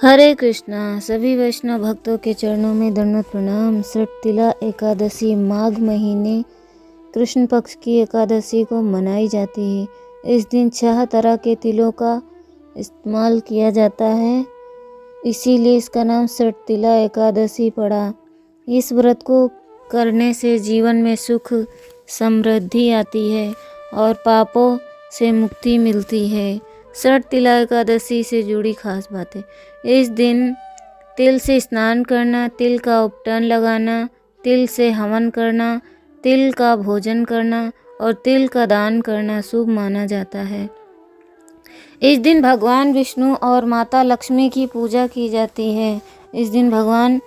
हरे कृष्णा। सभी वैष्णव भक्तों के चरणों में दंडवत प्रणाम। सटतिला एकादशी माघ महीने कृष्ण पक्ष की एकादशी को मनाई जाती है। इस दिन 6 तरह के तिलों का इस्तेमाल किया जाता है, इसीलिए इसका नाम सटतिला एकादशी पड़ा। इस व्रत को करने से जीवन में सुख समृद्धि आती है और पापों से मुक्ति मिलती है। सटतिला एकादशी से जुड़ी खास बातें। इस दिन तिल से स्नान करना, तिल का उपटन लगाना, तिल से हवन करना, तिल का भोजन करना और तिल का दान करना शुभ माना जाता है। इस दिन भगवान विष्णु और माता लक्ष्मी की पूजा की जाती है। इस दिन भगवान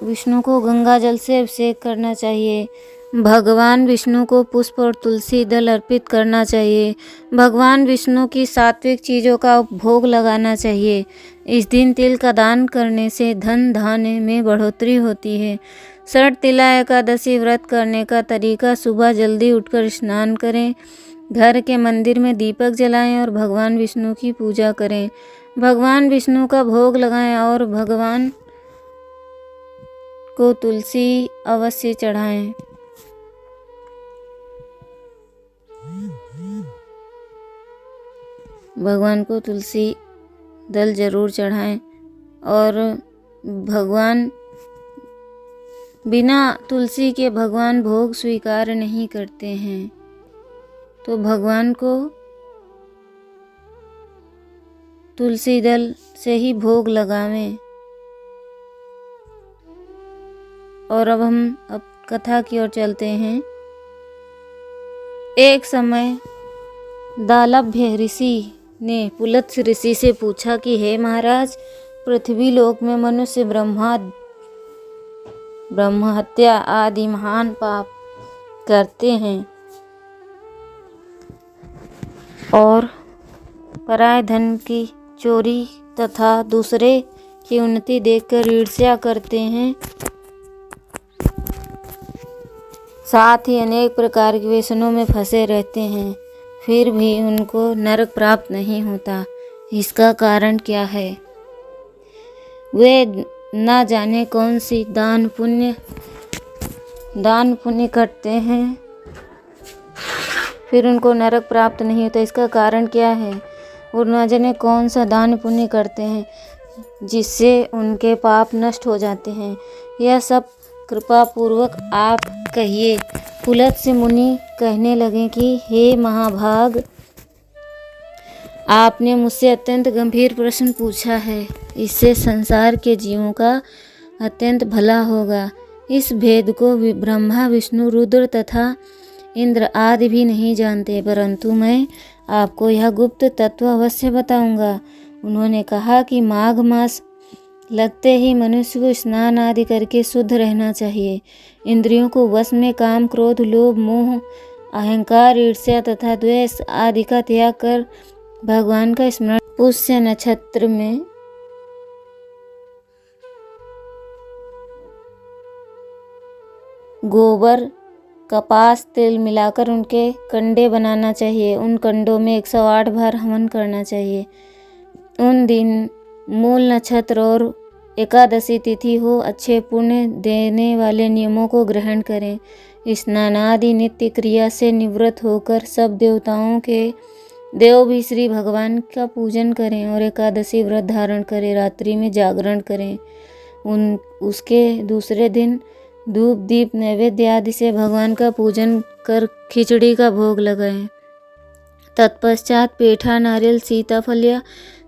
विष्णु को गंगा जल से अभिषेक करना चाहिए। भगवान विष्णु को पुष्प और तुलसी दल अर्पित करना चाहिए। भगवान विष्णु की सात्विक चीज़ों का भोग लगाना चाहिए। इस दिन तिल का दान करने से धन धान्य में बढ़ोतरी होती है। सटतिला एकादशी व्रत करने का तरीका: सुबह जल्दी उठकर स्नान करें, घर के मंदिर में दीपक जलाएं और भगवान विष्णु की पूजा करें। भगवान विष्णु का भोग लगाएं और भगवान को तुलसी अवश्य चढ़ाएं। भगवान को तुलसी दल जरूर चढ़ाएं और भगवान बिना तुलसी के भगवान भोग स्वीकार नहीं करते हैं, तो भगवान को तुलसी दल से ही भोग लगावें। और अब हम कथा की ओर चलते हैं। एक समय दालभ्य ऋषि ने पुलत्स ऋषि से पूछा कि हे महाराज, पृथ्वी लोक में मनुष्य ब्रह्म हत्या आदि महान पाप करते हैं और पराय धन की चोरी तथा दूसरे की उन्नति देखकर ईर्ष्या करते हैं। साथ ही अनेक प्रकार के व्यसनों में फंसे रहते हैं, फिर भी उनको नरक प्राप्त नहीं होता। इसका कारण क्या है? वे न जाने कौन सी दान पुण्य करते हैं, फिर उनको नरक प्राप्त नहीं होता। इसका कारण क्या है? वो न जाने कौन सा दान पुण्य करते हैं जिससे उनके पाप नष्ट हो जाते हैं। यह सब कृपा पूर्वक आप कहिए। पुलत्स मुनि कहने लगे कि हे महाभाग, आपने मुझसे अत्यंत गंभीर प्रश्न पूछा है। इससे संसार के जीवों का अत्यंत भला होगा। इस भेद को ब्रह्मा विष्णु रुद्र तथा इंद्र आदि भी नहीं जानते, परंतु मैं आपको यह गुप्त तत्व अवश्य बताऊंगा। उन्होंने कहा कि माघ मास लगते ही मनुष्य को स्नान आदि करके शुद्ध रहना चाहिए। इंद्रियों को वश में काम, क्रोध, लोभ, मोह, अहंकार, ईर्ष्या तथा द्वेष आदि का त्याग कर भगवान का स्मरण। पुष्य नक्षत्र में गोबर, कपास, तेल मिलाकर उनके कंडे बनाना चाहिए। उन कंडों में 108 बार हवन करना चाहिए। उन दिन मूल नक्षत्र और एकादशी तिथि हो। अच्छे पुण्य देने वाले नियमों को ग्रहण करें। स्नान आदि नित्य क्रिया से निवृत्त होकर सब देवताओं के देव भी श्री भगवान का पूजन करें और एकादशी व्रत धारण करें। रात्रि में जागरण करें। उसके दूसरे दिन धूप दीप नैवेद्य आदि से भगवान का पूजन कर खिचड़ी का भोग लगाएं। तत्पश्चात पेठा, नारियल, सीताफल या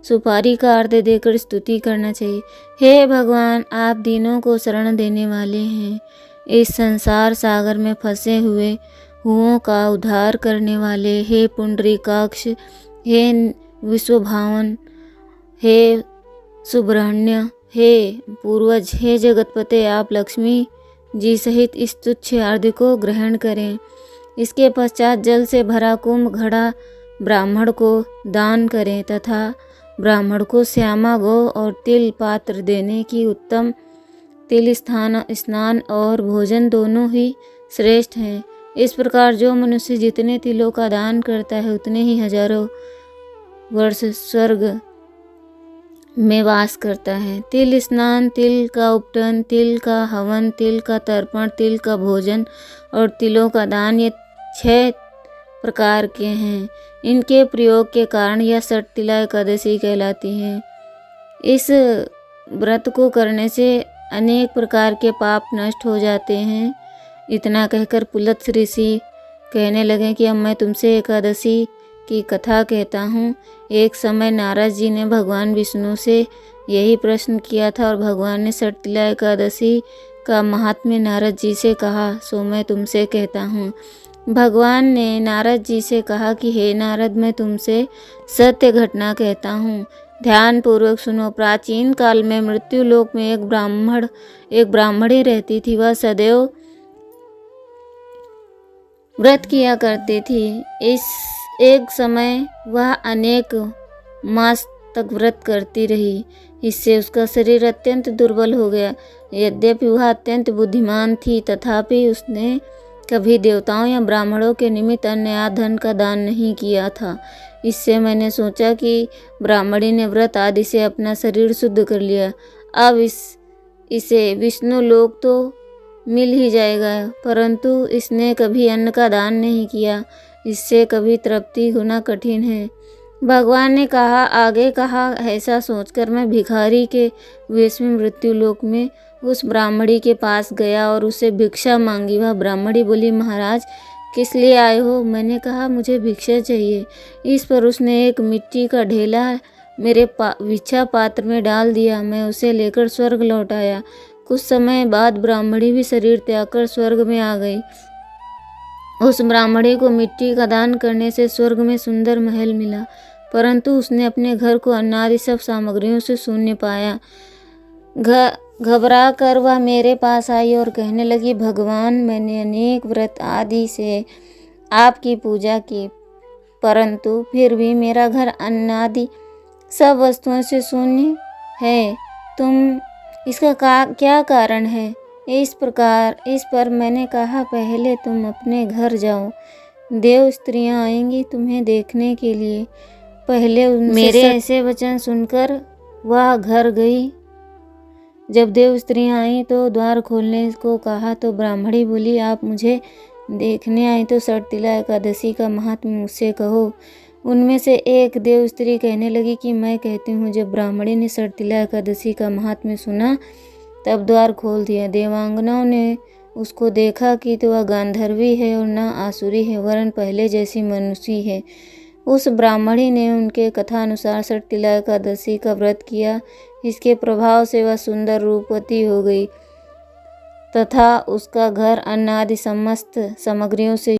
सुपारी का अर्घ्य देकर स्तुति करना चाहिए। हे भगवान, आप दीनों को शरण देने वाले हैं। इस संसार सागर में फंसे हुओं का उद्धार करने वाले हे पुंडरीकाक्ष, हे विश्वभावन, हे सुब्रह्मण्य, हे पूर्वज, हे जगतपते, आप लक्ष्मी जी सहित इस तुच्छ अर्घ्य को ग्रहण करें। इसके पश्चात जल से भरा कुंभ घड़ा ब्राह्मण को दान करें तथा ब्राह्मण को श्यामा गौ और तिल पात्र देने की उत्तम। तिल स्नान और भोजन दोनों ही श्रेष्ठ हैं। इस प्रकार जो मनुष्य जितने तिलों का दान करता है उतने ही हजारों वर्ष स्वर्ग में वास करता है। तिल स्नान, तिल का उपटन, तिल का हवन, तिल का तर्पण, तिल का भोजन और तिलों का दान, ये 6 प्रकार के हैं। इनके प्रयोग के कारण यह षटतिला एकादशी कहलाती है। इस व्रत को करने से अनेक प्रकार के पाप नष्ट हो जाते हैं। इतना कहकर पुलत्स्य ऋषि कहने लगे कि अब मैं तुमसे एकादशी की कथा कहता हूँ। एक समय नारद जी ने भगवान विष्णु से यही प्रश्न किया था और भगवान ने षटतिला एकादशी का महात्म्य नारद जी से कहा, सो मैं तुमसे कहता हूँ। भगवान ने नारद जी से कहा कि हे नारद, मैं तुमसे सत्य घटना कहता हूँ, ध्यान पूर्वक सुनो। प्राचीन काल में मृत्यु लोक में एक ब्राह्मणी रहती थी। वह सदैव व्रत किया करती थी। इस एक समय वह अनेक मास तक व्रत करती रही। इससे उसका शरीर अत्यंत दुर्बल हो गया। यद्यपि वह अत्यंत बुद्धिमान थी, तथापि उसने कभी देवताओं या ब्राह्मणों के निमित्त अन्न या धन का दान नहीं किया था। इससे मैंने सोचा कि ब्राह्मणी ने व्रत आदि से अपना शरीर शुद्ध कर लिया, अब इसे विष्णु लोक तो मिल ही जाएगा, परंतु इसने कभी अन्न का दान नहीं किया, इससे कभी तृप्ति होना कठिन है। भगवान ने आगे कहा, ऐसा सोचकर मैं भिखारी के वेश में मृत्यु लोक में उस ब्राह्मणी के पास गया और उसे भिक्षा मांगी। वह ब्राह्मणी बोली, महाराज किस लिए आए हो? मैंने कहा, मुझे भिक्षा चाहिए। इस पर उसने एक मिट्टी का ढेला मेरे भिक्षा पात्र में डाल दिया। मैं उसे लेकर स्वर्ग लौट आया। कुछ समय बाद ब्राह्मणी भी शरीर त्याग कर स्वर्ग में आ गई। उस ब्राह्मणी को मिट्टी का दान करने से स्वर्ग में सुंदर महल मिला, परंतु उसने अपने घर को अन्नादि सब सामग्रियों से शून्य पाया। घबरा कर वह मेरे पास आई और कहने लगी, भगवान, मैंने अनेक व्रत आदि से आपकी पूजा की, परंतु फिर भी मेरा घर अन्नादि सब वस्तुओं से शून्य है। तुम इसका क्या कारण है? इस पर मैंने कहा, पहले तुम अपने घर जाओ, देव स्त्रियां आएंगी तुम्हें देखने के लिए। पहले मेरे ऐसे वचन सुनकर वह घर गई। जब देव स्त्रियां आई तो द्वार खोलने को कहा तो ब्राह्मणी बोली, आप मुझे देखने आई तो षटतिला एकादशी का महात्म्य मुझसे कहो। उनमें से एक देव स्त्री कहने लगी कि मैं कहती हूँ। जब ब्राह्मणी ने षटतिला एकादशी का महात्म्य सुना तब द्वार खोल दिया। देवांगनाओं ने उसको देखा कि तो वह गांधर्वी है और न आसुरी है, वरन पहले जैसी मनुष्य है। उस ब्राह्मणी ने उनके कथानुसार षटतिला एकादशी का व्रत किया। इसके प्रभाव से वह सुंदर रूपवती हो गई तथा उसका घर अन्न आदि समस्त सामग्रियों से